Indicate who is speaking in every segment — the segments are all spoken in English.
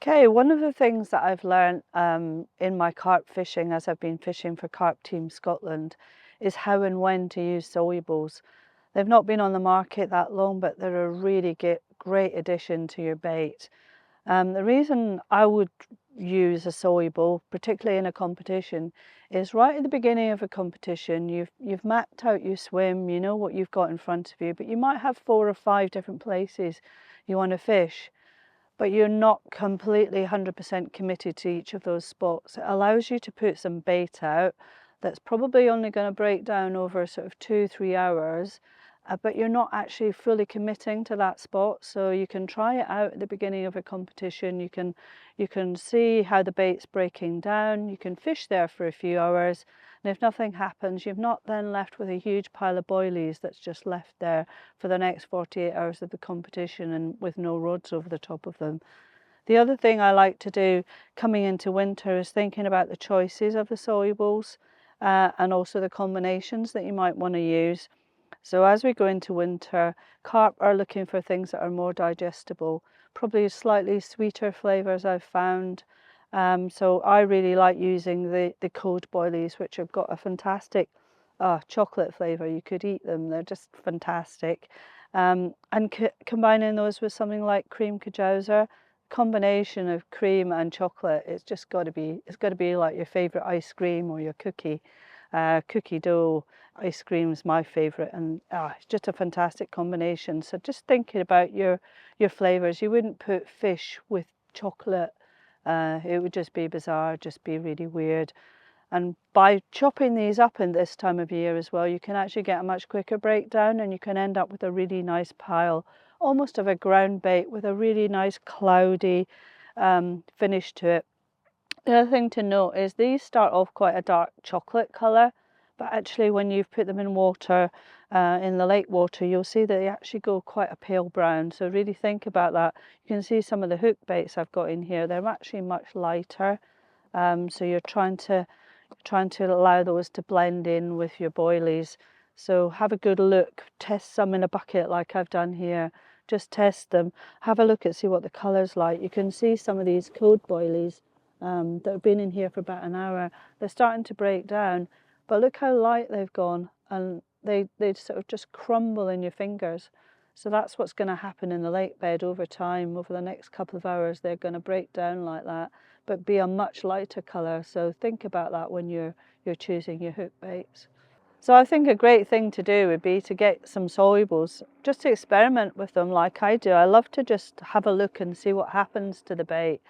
Speaker 1: Okay, one of the things that I've learned in my carp fishing, as I've been fishing for Carp Team Scotland, is how and when to use solubles. They've not been on the market that long, but they're a really great addition to your bait. The reason I would use a soluble, particularly in a competition, is right at the beginning of a competition, you've mapped out your swim, you know what you've got in front of you, but you might have 4 or 5 different places you want to fish, but you're not completely 100% committed to each of those spots. It allows you to put some bait out that's probably only going to break down over sort of 2-3 hours, but you're not actually fully committing to that spot. So you can try it out at the beginning of a competition. You can see how the bait's breaking down. You can fish there for a few hours, and if nothing happens, you've not then left with a huge pile of boilies that's just left there for the next 48 hours of the competition and with no rods over the top of them. The other thing I like to do coming into winter is thinking about the choices of the solubles and also the combinations that you might want to use. So as we go into winter, carp are looking for things that are more digestible, probably slightly sweeter flavours I've found. So I really like using the cold boilies, which have got a fantastic chocolate flavour. You could eat them, they're just fantastic. And combining those with something like cream kajauser, combination of cream and chocolate, it's got to be like your favourite ice cream or your cookie dough. Ice cream is my favourite, and it's just a fantastic combination. So just thinking about your flavours, you wouldn't put fish with chocolate. It would just be bizarre, just be really weird. And by chopping these up in this time of year as well, you can actually get a much quicker breakdown, and you can end up with a really nice pile, almost of a ground bait with a really nice cloudy finish to it. The other thing to note is these start off quite a dark chocolate colour, but actually when you've put them in water, in the lake water, you'll see that they actually go quite a pale brown. So really think about that. You can see some of the hook baits I've got in here, they're actually much lighter. So you're trying to allow those to blend in with your boilies. So have a good look, test some in a bucket like I've done here. Just test them, have a look and see what the colour's like. You can see some of these cold boilies that have been in here for about an hour. They're starting to break down, but look how light they've gone, and they sort of just crumble in your fingers. So that's what's going to happen in the lake bed over time. Over the next couple of hours, they're going to break down like that, but be a much lighter colour. So think about that when you're choosing your hook baits. So I think a great thing to do would be to get some solubles, just to experiment with them like I do. I love to just have a look and see what happens to the bait.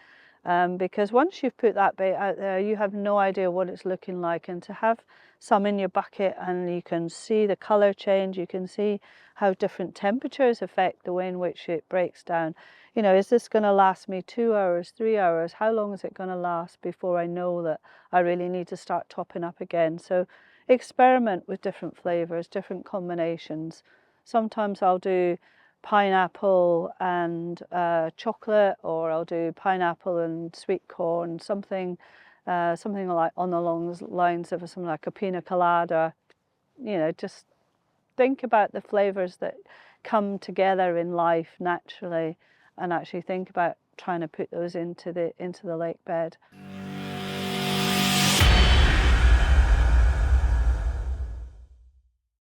Speaker 1: Because once you've put that bait out there, you have no idea what it's looking like, and to have some in your bucket and you can see the colour change, you can see how different temperatures affect the way in which it breaks down. You know, is this going to last me 2 hours, 3 hours? How long is it going to last before I know that I really need to start topping up again? So experiment with different flavours, different combinations. Sometimes I'll do pineapple and chocolate, or I'll do pineapple and sweet corn, something like on the lines of something like a pina colada. You know, just think about the flavors that come together in life naturally, and actually think about trying to put those into the lake bed.